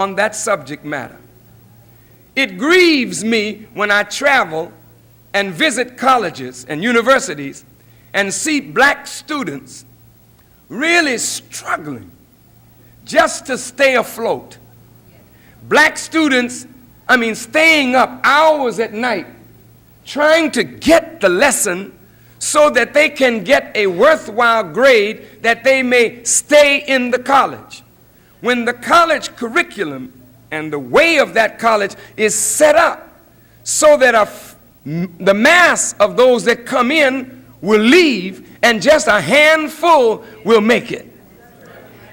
on that subject matter. It grieves me when I travel and visit colleges and universities and see black students really struggling just to stay afloat. Black students, staying up hours at night trying to get the lesson so that they can get a worthwhile grade that they may stay in the college. When the college curriculum and the way of that college is set up so that the mass of those that come in will leave and just a handful will make it.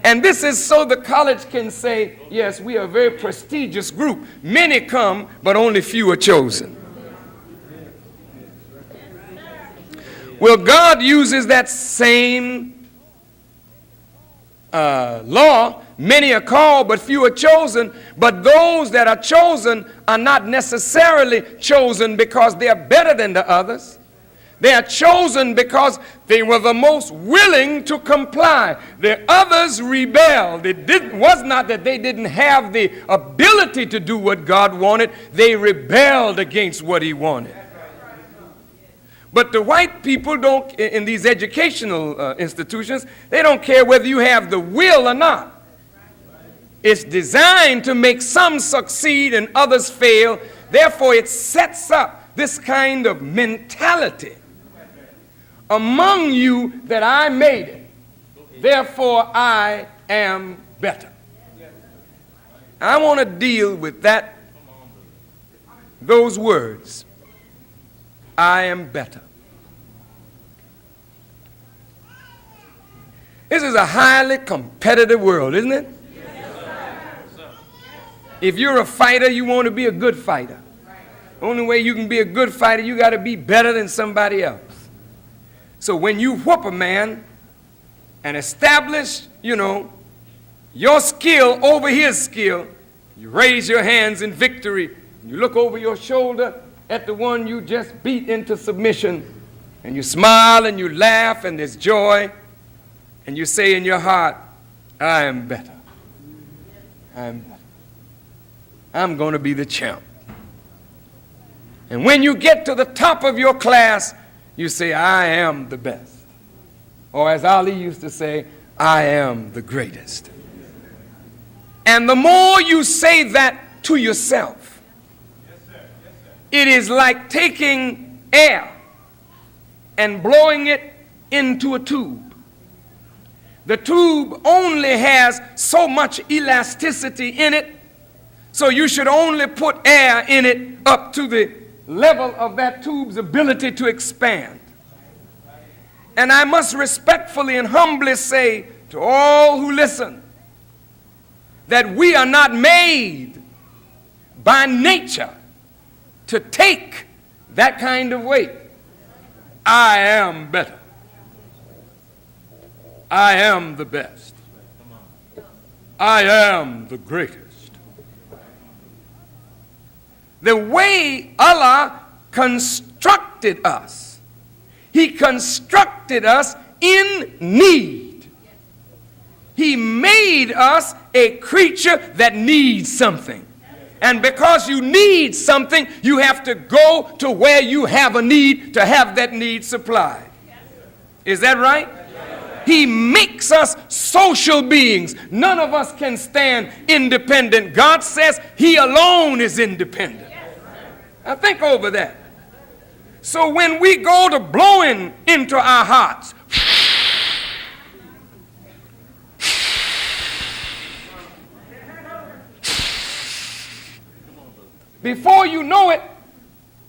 And this is so the college can say, yes, we are a very prestigious group. Many come, but only few are chosen. Well, God uses that same law. Many are called, but few are chosen. But those that are chosen are not necessarily chosen because they are better than the others. They are chosen because they were the most willing to comply. The others rebelled. It was not that they didn't have the ability to do what God wanted. They rebelled against what He wanted. But the white people don't, in these educational institutions, they don't care whether you have the will or not. It's designed to make some succeed and others fail. Therefore, it sets up this kind of mentality among you that I made it. Therefore, I am better. I want to deal with those words. I am better. This is a highly competitive world, isn't it? If you're a fighter, you want to be a good fighter. The only way you can be a good fighter, you got to be better than somebody else. So when you whoop a man and establish, your skill over his skill, you raise your hands in victory, you look over your shoulder at the one you just beat into submission, and you smile and you laugh and there's joy, and you say in your heart, I am better. I am better. I'm going to be the champ. And when you get to the top of your class, you say, I am the best. Or as Ali used to say, I am the greatest. And the more you say that to yourself, it is like taking air and blowing it into a tube. The tube only has so much elasticity in it, so you should only put air in it up to the level of that tube's ability to expand. And I must respectfully and humbly say to all who listen that we are not made by nature to take that kind of weight. I am better. I am the best. I am the greatest. The way Allah constructed us, He constructed us in need. He made us a creature that needs something. And because you need something, you have to go to where you have a need to have that need supplied. Is that right? He makes us social beings. None of us can stand independent. God says He alone is independent. Now think over that. So when we go to blowing into our hearts, before you know it,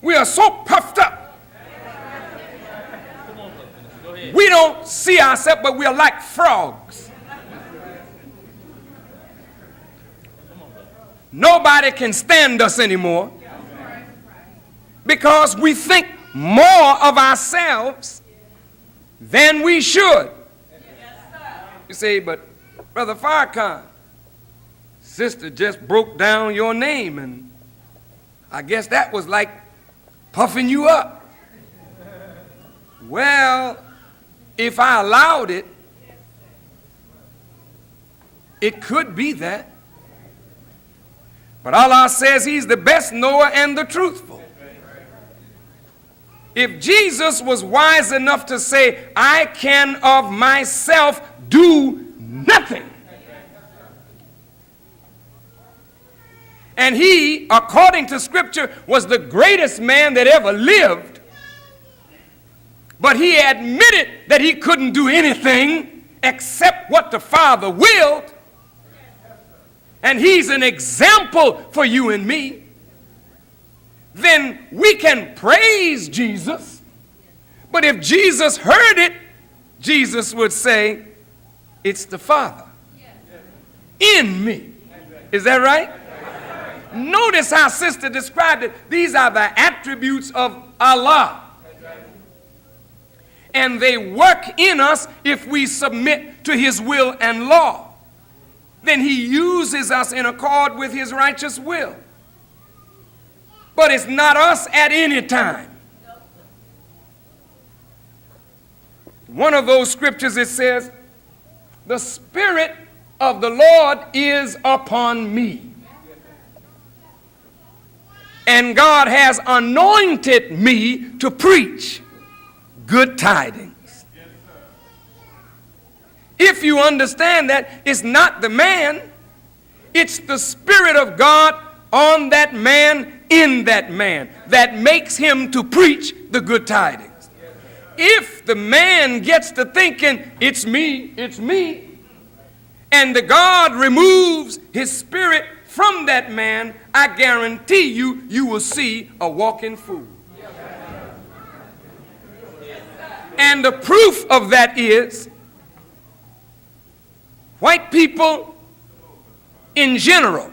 we are so puffed up. We don't see ourselves, but we are like frogs. Nobody can stand us anymore because we think more of ourselves than we should. You say, but Brother Farrakhan, sister just broke down your name, and I guess that was like puffing you up. Well, if I allowed it, it could be that. But Allah says he's the best knower and the truthful. If Jesus was wise enough to say, I can of myself do nothing, and he, according to Scripture, was the greatest man that ever lived, but he admitted that he couldn't do anything except what the Father willed, and he's an example for you and me, then we can praise Jesus. But if Jesus heard it, Jesus would say, it's the Father in me. Is that right? Notice how sister described it. These are the attributes of Allah. And they work in us if we submit to his will and law. Then he uses us in accord with his righteous will. But it's not us at any time. One of those scriptures, it says, the Spirit of the Lord is upon me, and God has anointed me to preach good tidings. If you understand that, it's not the man, it's the Spirit of God on that man, in that man, that makes him to preach the good tidings. If the man gets to thinking, it's me, and the God removes his spirit from that man, I guarantee you, you will see a walking fool. And the proof of that is white people in general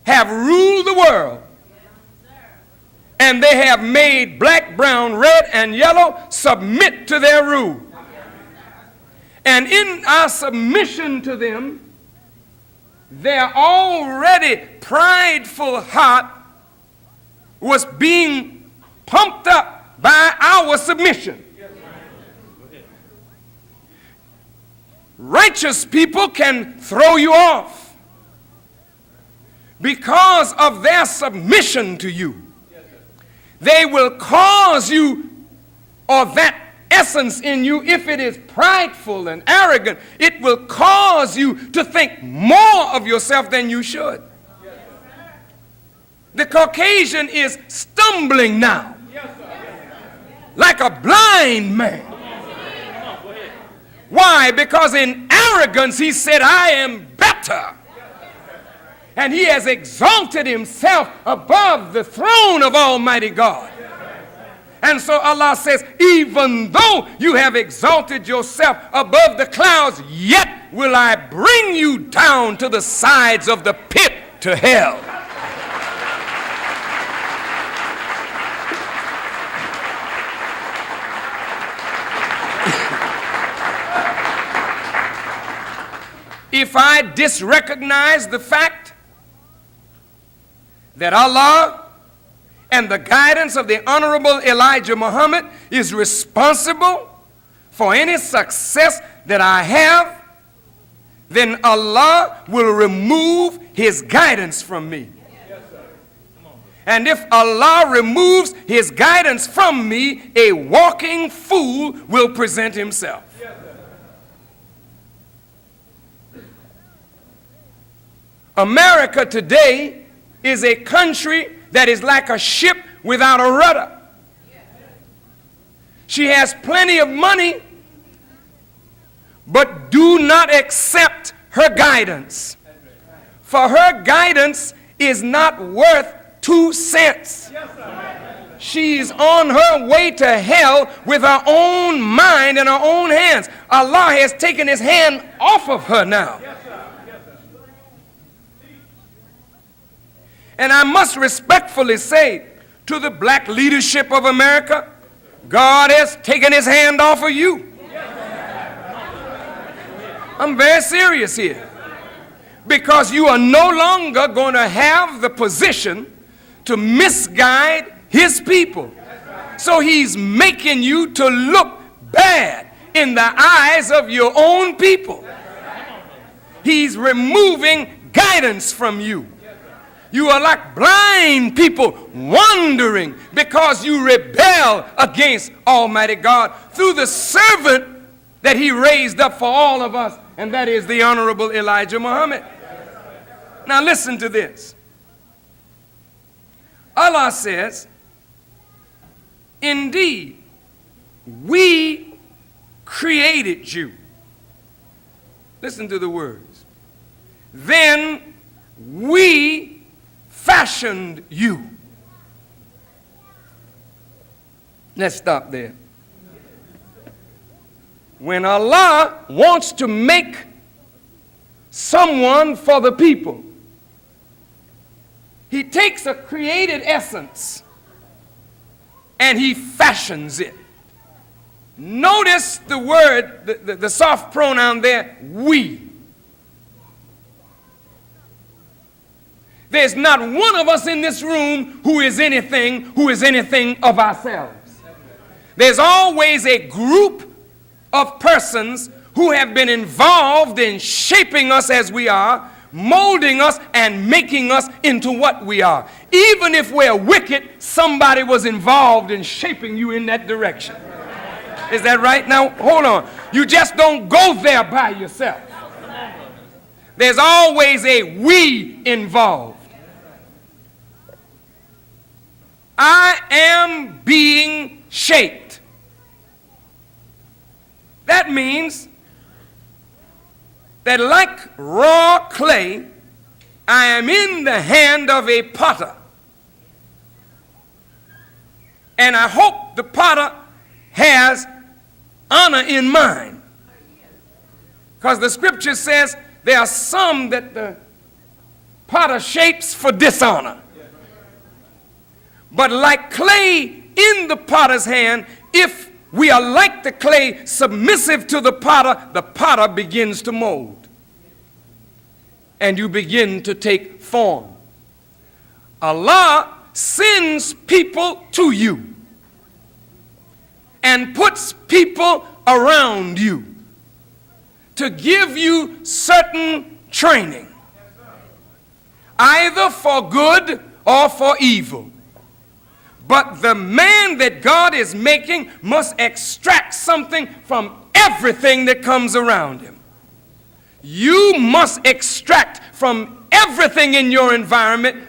have ruled the world, and they have made black, brown, red, and yellow submit to their rule. And in our submission to them, their already prideful heart was being pumped up by our submission. Righteous people can throw you off because of their submission to you. They will cause you, or that essence in you, if it is prideful and arrogant, it will cause you to think more of yourself than you should. The Caucasian is stumbling now like a blind man. Why? Because in arrogance he said, I am better. And he has exalted himself above the throne of Almighty God. And so Allah says, even though you have exalted yourself above the clouds, yet will I bring you down to the sides of the pit to hell. If I disrecognize the fact that Allah and the guidance of the Honorable Elijah Muhammad is responsible for any success that I have, then Allah will remove his guidance from me. And if Allah removes his guidance from me, a walking fool will present himself. America today is a country that is like a ship without a rudder. She has plenty of money, but do not accept her guidance. For her guidance is not worth 2 cents. She's on her way to hell with her own mind and her own hands. Allah has taken his hand off of her now. And I must respectfully say to the black leadership of America, God has taken his hand off of you. I'm very serious here. Because you are no longer going to have the position to misguide his people. So he's making you to look bad in the eyes of your own people. He's removing guidance from you. You are like blind people wandering because you rebel against Almighty God through the servant that he raised up for all of us, and that is the Honorable Elijah Muhammad. Now listen to this. Allah says, indeed, we created you. Listen to the words. Then we fashioned you. Let's stop there. When Allah wants to make someone for the people, he takes a created essence and he fashions it. Notice the word, the soft pronoun there, we. There's not one of us in this room who is anything of ourselves. There's always a group of persons who have been involved in shaping us as we are, molding us and making us into what we are. Even if we're wicked, somebody was involved in shaping you in that direction. Is that right? Now, hold on. You just don't go there by yourself. There's always a we involved. I am being shaped. That means that like raw clay, I am in the hand of a potter. And I hope the potter has honor in mind. Because the scripture says there are some that the potter shapes for dishonor. But like clay in the potter's hand, if we are like the clay, submissive to the potter begins to mold. And you begin to take form. Allah sends people to you and puts people around you to give you certain training, either for good or for evil. But the man that God is making must extract something from everything that comes around him. You must extract from everything in your environment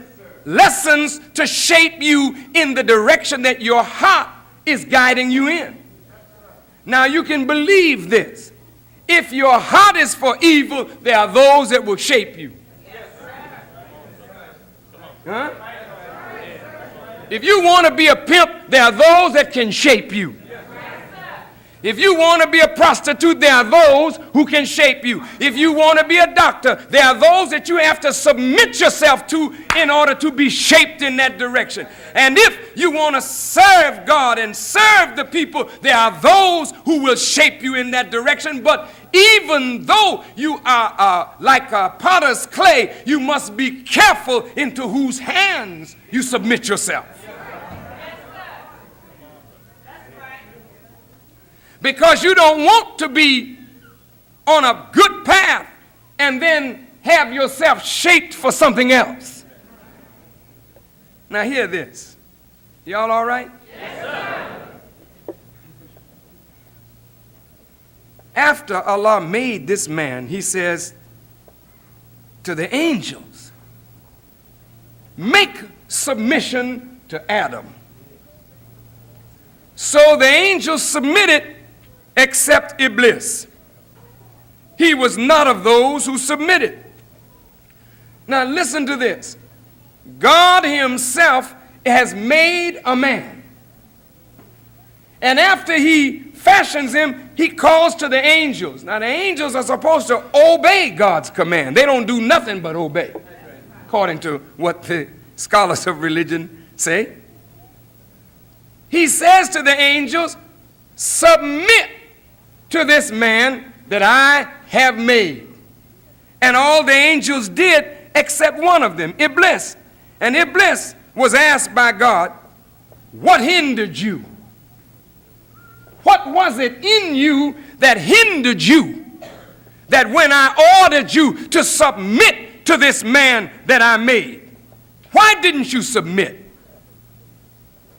lessons to shape you in the direction that your heart is guiding you in. Now you can believe this. If your heart is for evil, there are those that will shape you. Huh? If you want to be a pimp, there are those that can shape you. If you want to be a prostitute, there are those who can shape you. If you want to be a doctor, there are those that you have to submit yourself to in order to be shaped in that direction. And if you want to serve God and serve the people, there are those who will shape you in that direction. But even though you are like a potter's clay, you must be careful into whose hands you submit yourself. Because you don't want to be on a good path and then have yourself shaped for something else. Now hear this. Y'all all right? Yes, sir. After Allah made this man, he says to the angels, make submission to Adam. So the angels submitted except Iblis. He was not of those who submitted. Now listen to this. God himself has made a man. And after he fashions him, he calls to the angels. Now the angels are supposed to obey God's command. They don't do nothing but obey, according to what the scholars of religion say. He says to the angels, submit to this man that I have made. And all the angels did except one of them, Iblis. And Iblis was asked by God, what hindered you? What was it in you that hindered you? That when I ordered you to submit to this man that I made? Why didn't you submit?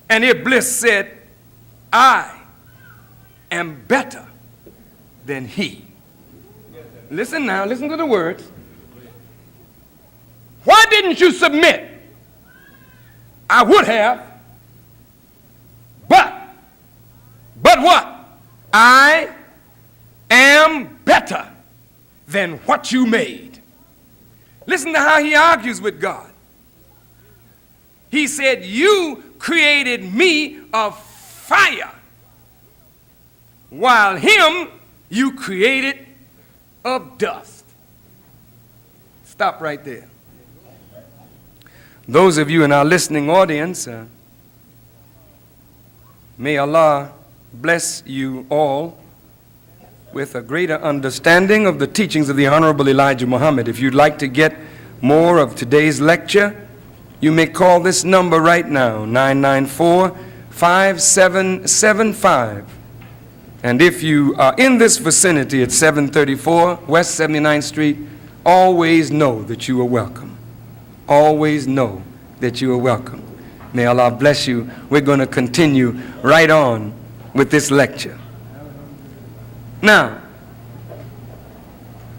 And Iblis said, I am better than he. Listen now, listen to the words. Why didn't you submit? I would have, but what? I am better than what you made. Listen to how he argues with God. He said, you created me of fire, while him you created of dust. Stop right there. Those of you in our listening audience, may Allah bless you all with a greater understanding of the teachings of the Honorable Elijah Muhammad. If you'd like to get more of today's lecture, you may call this number right now, 994-5775. And if you are in this vicinity at 734 West 79th Street, always know that you are welcome. Always know that you are welcome. May Allah bless you. We're going to continue right on with this lecture. Now,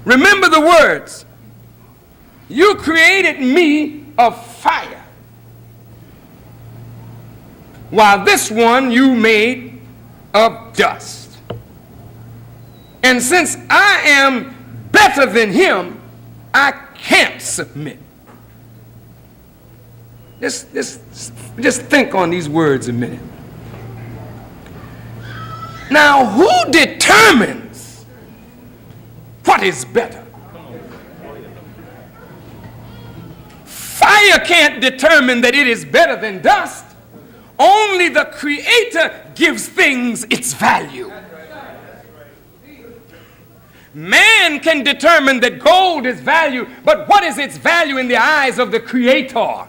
remember the words. You created me of fire, while this one you made of dust. And since I am better than him, I can't submit. Just think on these words a minute. Now, who determines what is better? Fire can't determine that it is better than dust. Only the Creator gives things its value. Man can determine that gold is value, but what is its value in the eyes of the Creator?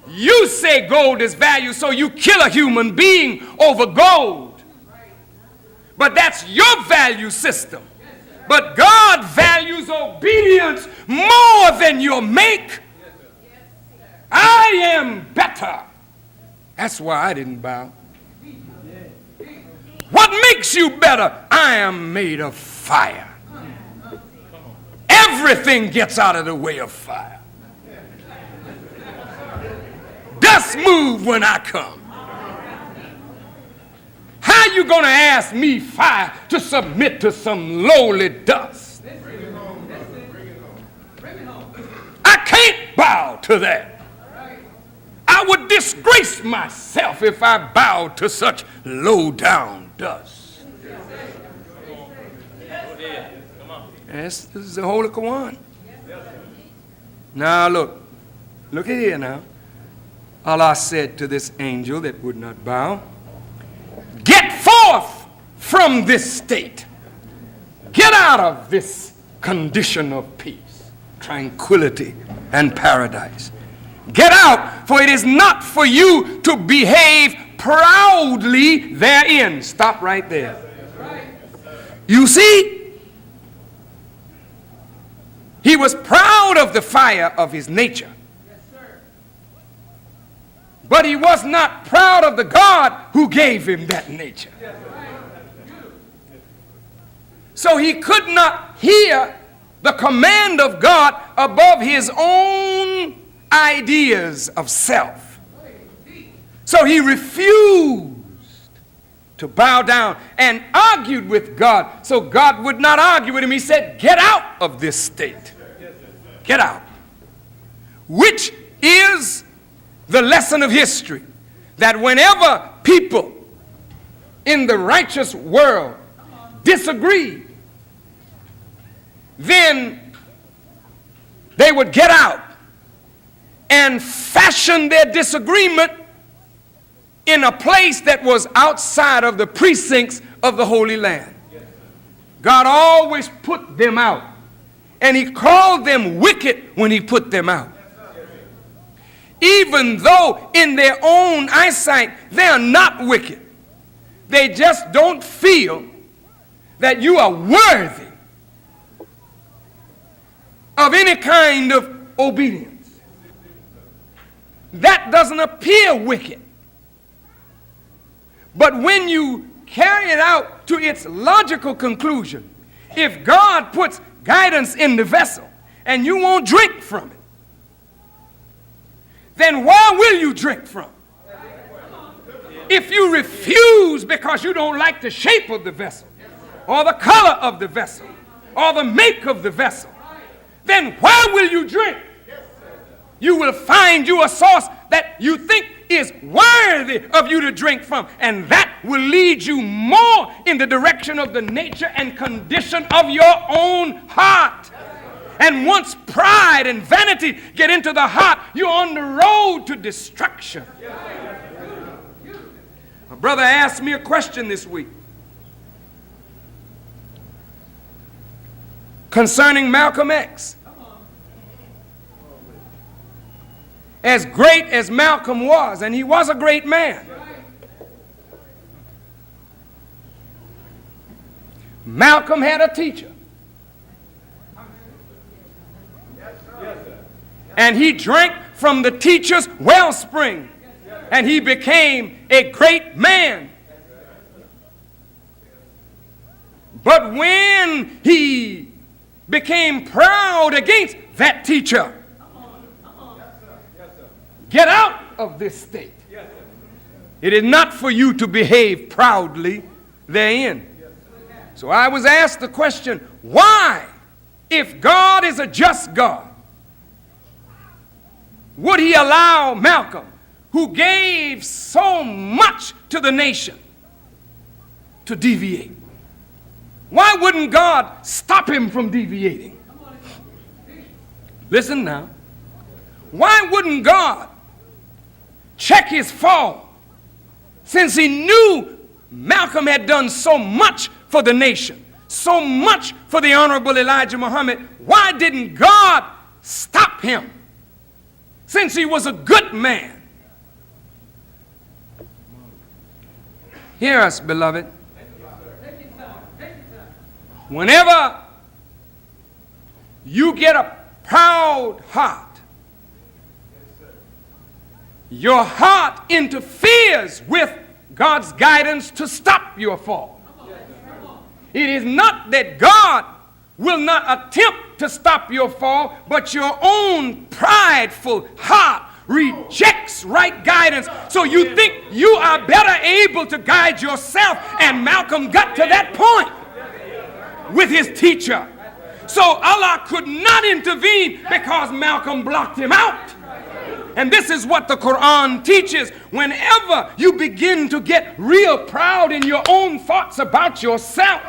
You say gold is value, so you kill a human being over gold. But that's your value system. But God values obedience more than your make. I am better. That's why I didn't bow. What makes you better? I am made of fire. Everything gets out of the way of fire. Dust move when I come. How you gonna ask me, fire, to submit to some lowly dust? I can't bow to that. I would disgrace myself if I bowed to such low down dust. This is the Holy Quran. Now look at here now. Allah said to this angel that would not bow, get forth from this state. Get out of this condition of peace, tranquility, and paradise. Get out, for it is not for you to behave proudly therein. Stop right there. You see, he was proud of the fire of his nature. But he was not proud of the God who gave him that nature. So he could not hear the command of God above his own ideas of self. So he refused to bow down and argued with God. So God would not argue with him. He said, get out of this state. Get out. Which is the lesson of history, that whenever people in the righteous world disagree, then they would get out and fashion their disagreement in a place that was outside of the precincts of the Holy Land. God always put them out, and he called them wicked when he put them out. Even though in their own eyesight they are not wicked, they just don't feel that you are worthy of any kind of obedience. That doesn't appear wicked. But when you carry it out to its logical conclusion, if God puts guidance in the vessel and you won't drink from it, then why will you drink from it? If you refuse because you don't like the shape of the vessel or the color of the vessel or the make of the vessel, then why will you drink? You will find you a source that you think is worthy of you to drink from, and that will lead you more in the direction of the nature and condition of your own heart. And once pride and vanity get into the heart, you're on the road to destruction. A brother asked me a question this week concerning Malcolm X. As great as Malcolm was, and he was a great man, Malcolm had a teacher. And he drank from the teacher's wellspring, and he became a great man. But when he became proud against that teacher, get out of this state. It is not for you to behave proudly therein. So I was asked the question, why, if God is a just God, would he allow Malcolm, who gave so much to the nation, to deviate? Why wouldn't God stop him from deviating? Listen now. Why wouldn't God check his fall, since he knew Malcolm had done so much for the nation, so much for the Honorable Elijah Muhammad? Why didn't God stop him, since he was a good man? Hear us, beloved. Whenever you get a proud heart, your heart interferes with God's guidance to stop your fall. It is not that God will not attempt to stop your fall, but your own prideful heart rejects right guidance. So you think you are better able to guide yourself, and Malcolm got to that point with his teacher. So Allah could not intervene because Malcolm blocked him out. And this is what the Quran teaches. Whenever you begin to get real proud in your own thoughts about yourself,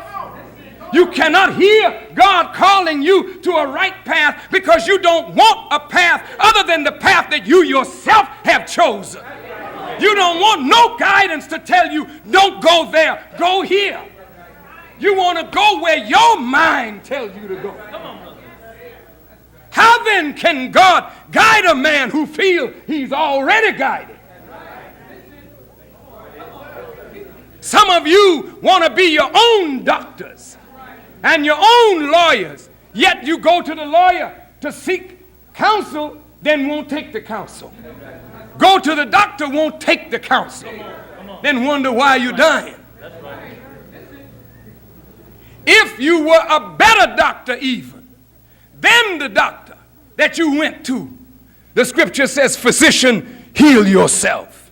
you cannot hear God calling you to a right path because you don't want a path other than the path that you yourself have chosen. You don't want no guidance to tell you, don't go there, go here. You want to go where your mind tells you to go. How then can God guide a man who feels he's already guided? Some of you want to be your own doctors and your own lawyers, yet you go to the lawyer to seek counsel, then won't take the counsel. Go to the doctor, won't take the counsel, then wonder why you're dying. If you were a better doctor even than the doctor that you went to, the scripture says, physician, heal yourself.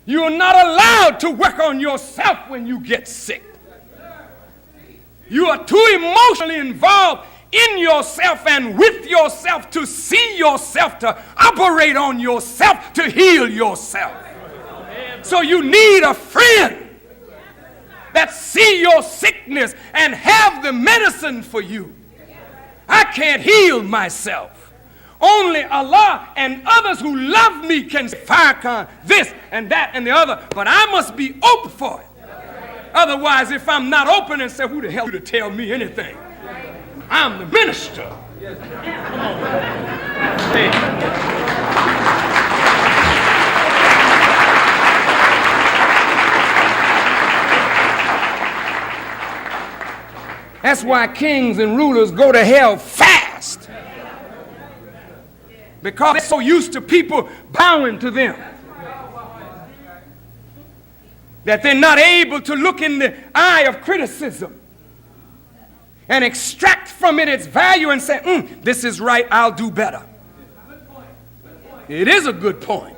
You are not allowed to work on yourself when you get sick. You are too emotionally involved in yourself and with yourself to see yourself, to operate on yourself, to heal yourself. So you need a friend that see your sickness and have the medicine for you. I can't heal myself. Only Allah and others who love me can say, Farrakhan, this and that and the other, but I must be open for it. Otherwise, if I'm not open and say, who the hell to tell me anything? I'm the minister. That's why kings and rulers go to hell fast. Because they're so used to people bowing to them that they're not able to look in the eye of criticism and extract from it its value and say, this is right, I'll do better. It is a good point.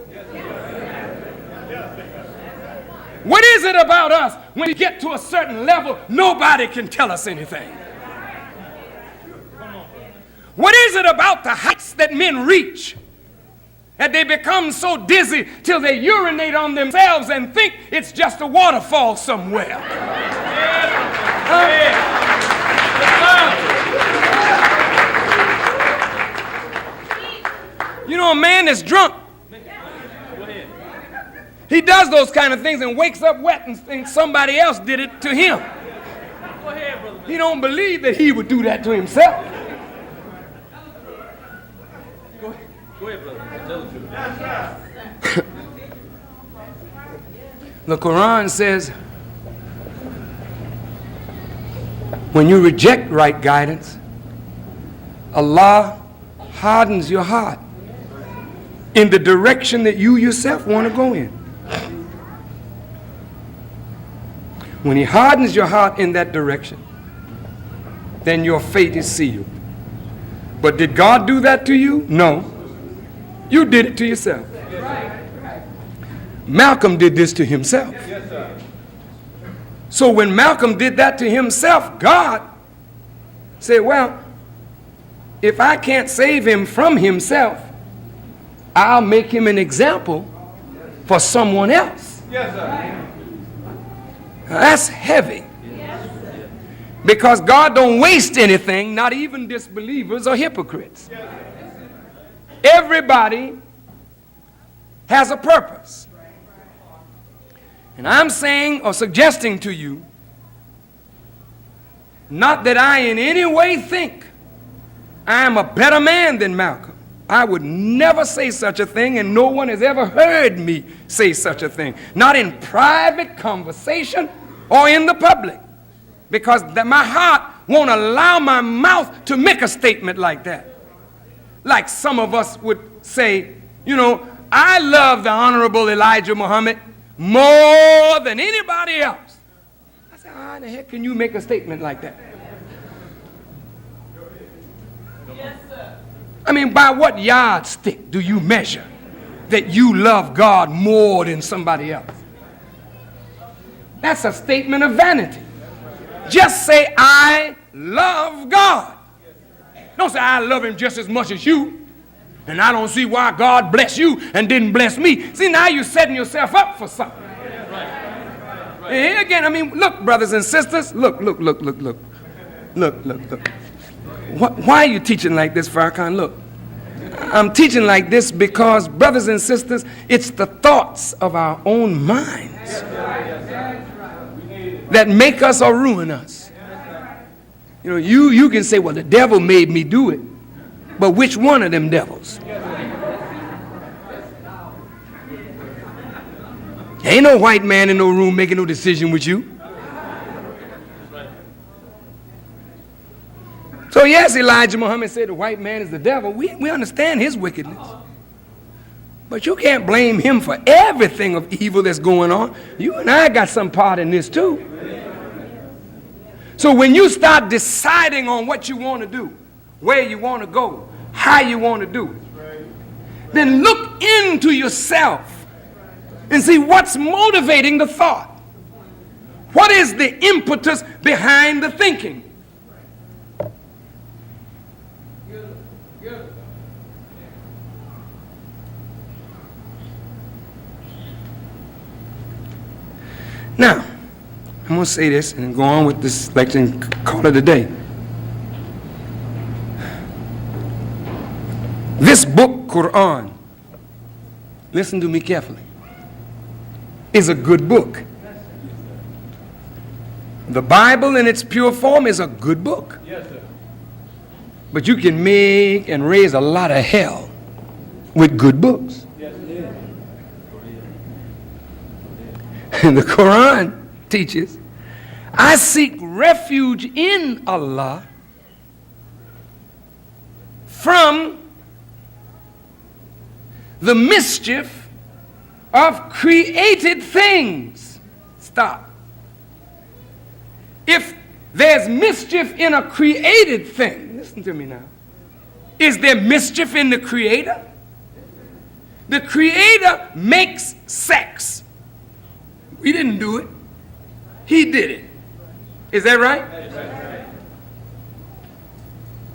What is it about us when we get to a certain level, nobody can tell us anything? What is it about the heights that men reach that they become so dizzy till they urinate on themselves and think it's just a waterfall somewhere? You know, a man that's drunk, he does those kind of things and wakes up wet and thinks somebody else did it to him. He don't believe that he would do that to himself. Go ahead, brother. Tell the truth. The Quran says, when you reject right guidance, Allah hardens your heart in the direction that you yourself want to go in. When He hardens your heart in that direction, then your fate is sealed. But did God do that to you? No. You did it to yourself. Malcolm did this to himself. So when Malcolm did that to himself, God said, well, if I can't save him from himself, I'll make him an example for someone else. Yes, sir. Now, that's heavy. Because God don't waste anything, not even disbelievers or hypocrites. Everybody has a purpose. And I'm saying or suggesting to you, not that I in any way think I am a better man than Malcolm. I would never say such a thing, and no one has ever heard me say such a thing. Not in private conversation or in the public. Because my heart won't allow my mouth to make a statement like that. Like some of us would say, you know, I love the Honorable Elijah Muhammad more than anybody else. I said, how the heck can you make a statement like that? Yes, sir. I mean, by what yardstick do you measure that you love God more than somebody else? That's a statement of vanity. Just say, I love God. Don't say, I love Him just as much as you, and I don't see why God blessed you and didn't bless me. See, now you're setting yourself up for something. And here again, I mean, look, brothers and sisters, look. Why are you teaching like this, Farrakhan? Look, I'm teaching like this because, brothers and sisters, it's the thoughts of our own minds that make us or ruin us. You know, you can say, well, the devil made me do it. But which one of them devils? Ain't no white man in no room making no decision with you. So yes, Elijah Muhammad said the white man is the devil. We understand his wickedness. But you can't blame him for everything of evil that's going on. You and I got some part in this too. So when you start deciding on what you want to do, where you want to go, how you want to do it, then look into yourself and see what's motivating the thought. What is the impetus behind the thinking? Now, I'm going to say this and go on with this lecture and call it a day. This book, Quran, listen to me carefully, is a good book. The Bible in its pure form is a good book. Yes, sir. But you can make and raise a lot of hell with good books. Yes, it is. And the Quran teaches, I seek refuge in Allah from the mischief of created things. Stop. If there's mischief in a created thing, listen to me now. Is there mischief in the Creator? The Creator makes sex. We didn't do it. He did it. Is that right?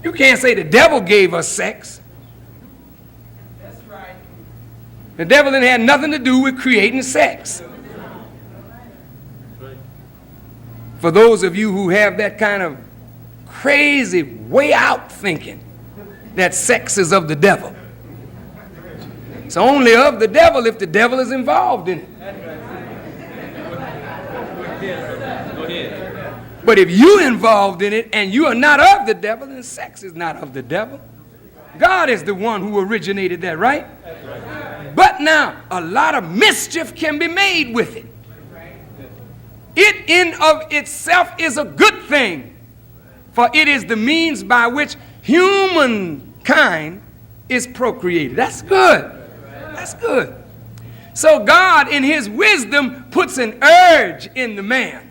You can't say the devil gave us sex. That's right. The devil didn't have nothing to do with creating sex. For those of you who have that kind of crazy way out thinking that sex is of the devil. It's only of the devil if the devil is involved in it. Go ahead. But if you're involved in it and you are not of the devil, then sex is not of the devil. God is the one who originated that, right? But now, a lot of mischief can be made with it. It in of itself is a good thing, for it is the means by which humankind is procreated. That's good. That's good. So God, in his wisdom, puts an urge in the man,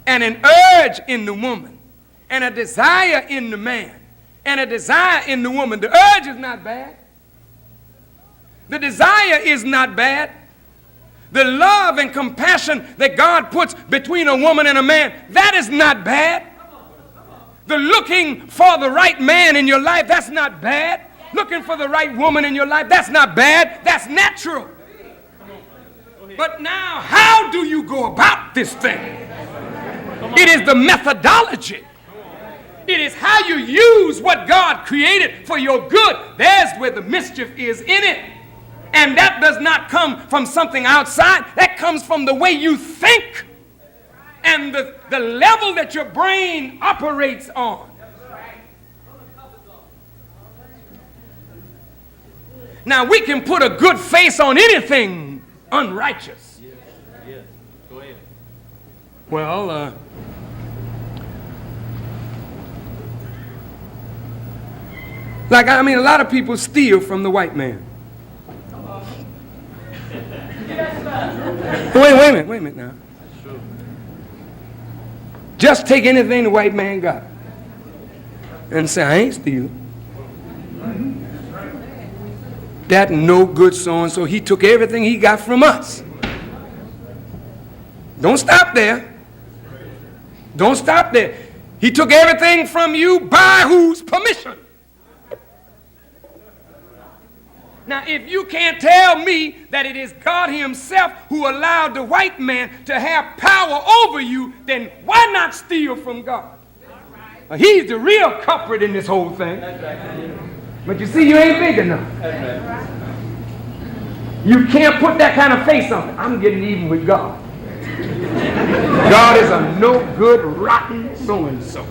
and an urge in the woman, and a desire in the man, and a desire in the woman. The urge is not bad. The desire is not bad. The love and compassion that God puts between a woman and a man, that is not bad. The looking for the right man in your life, that's not bad. Looking for the right woman in your life, that's not bad. That's natural. But now, how do you go about this thing? It is the methodology. It is how you use what God created for your good. There's where the mischief is in it. And that does not come from something outside. That comes from the way you think and the level that your brain operates on. Now, we can put a good face on anything unrighteous. Yes. Go ahead. Well, a lot of people steal from the white man. Wait a minute now. Just take anything the white man got and say, I ain't stealing. That no good so-and-so, he took everything he got from us. Don't stop there. Don't stop there. He took everything from you by whose permission? Now, if you can't tell me that it is God himself who allowed the white man to have power over you, then why not steal from God? He's the real culprit in this whole thing. But you see, you ain't big enough. You can't put that kind of face on it. I'm getting even with God. God is a no good, rotten so-and-so.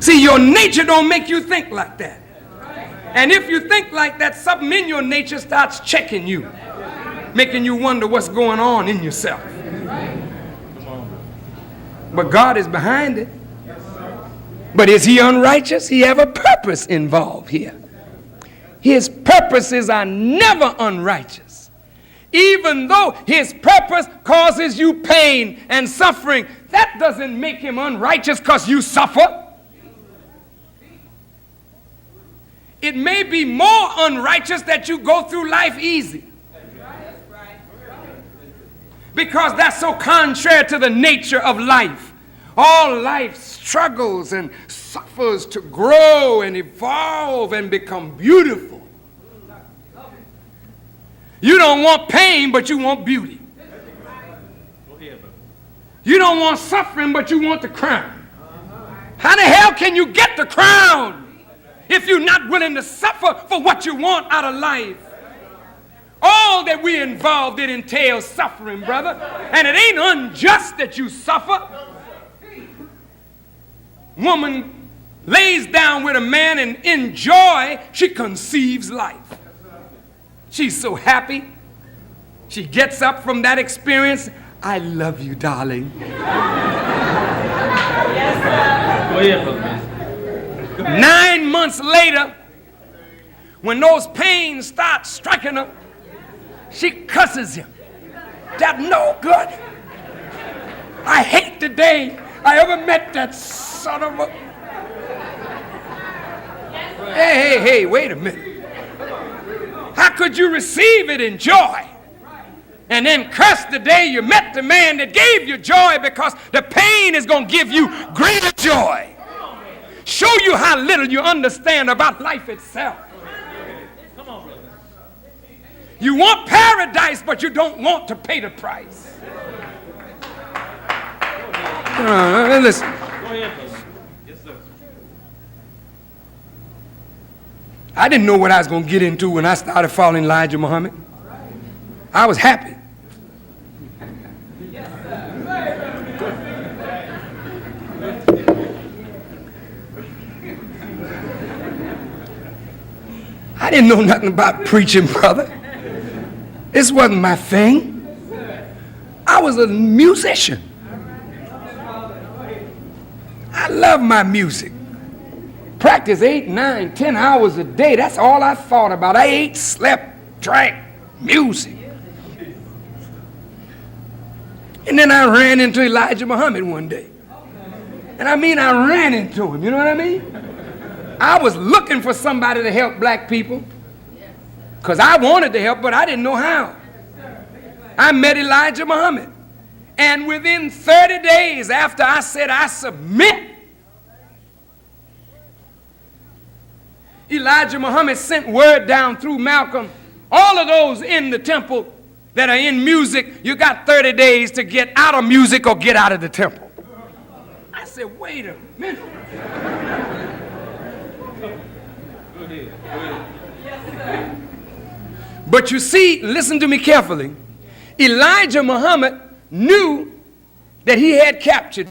See, your nature don't make you think like that. And if you think like that, something in your nature starts checking you, making you wonder what's going on in yourself. But God is behind it. But is he unrighteous? He have a purpose involved here. His purposes are never unrighteous. Even though his purpose causes you pain and suffering, that doesn't make him unrighteous because you suffer. It may be more unrighteous that you go through life easy. Because that's so contrary to the nature of life. All life struggles and suffers to grow and evolve and become beautiful. You don't want pain, but you want beauty. You don't want suffering, but you want the crown. How the hell can you get the crown if you're not willing to suffer for what you want out of life? All that we're involved in entails suffering, brother. And it ain't unjust that you suffer. Woman lays down with a man and in joy, she conceives life. She's so happy. She gets up from that experience. I love you, darling. Go ahead, brother man. 9 months later, when those pains start striking her, she cusses him. That no good. I hate the day I ever met that son of a... Hey, wait a minute. How could you receive it in joy and then curse the day you met the man that gave you joy, because the pain is going to give you greater joy? Show you how little you understand about life itself. Come on, brother. You want paradise, but you don't want to pay the price. Listen. Go ahead, brother. Yes, sir. I didn't know what I was going to get into when I started following Elijah Muhammad. I was happy. I didn't know nothing about preaching, brother. This wasn't my thing. I was a musician. I love my music. Practice 8, 9, 10 hours a day. That's all I thought about. I ate, slept, drank, music. And then I ran into Elijah Muhammad one day. And I mean, I ran into him. You know what I mean? I was looking for somebody to help black people, because I wanted to help, but I didn't know how. I met Elijah Muhammad. And within 30 days after I said I submit, Elijah Muhammad sent word down through Malcolm, all of those in the temple that are in music, you got 30 days to get out of music or get out of the temple. I said, wait a minute. Go ahead. But you see, listen to me carefully. Elijah Muhammad knew that he had captured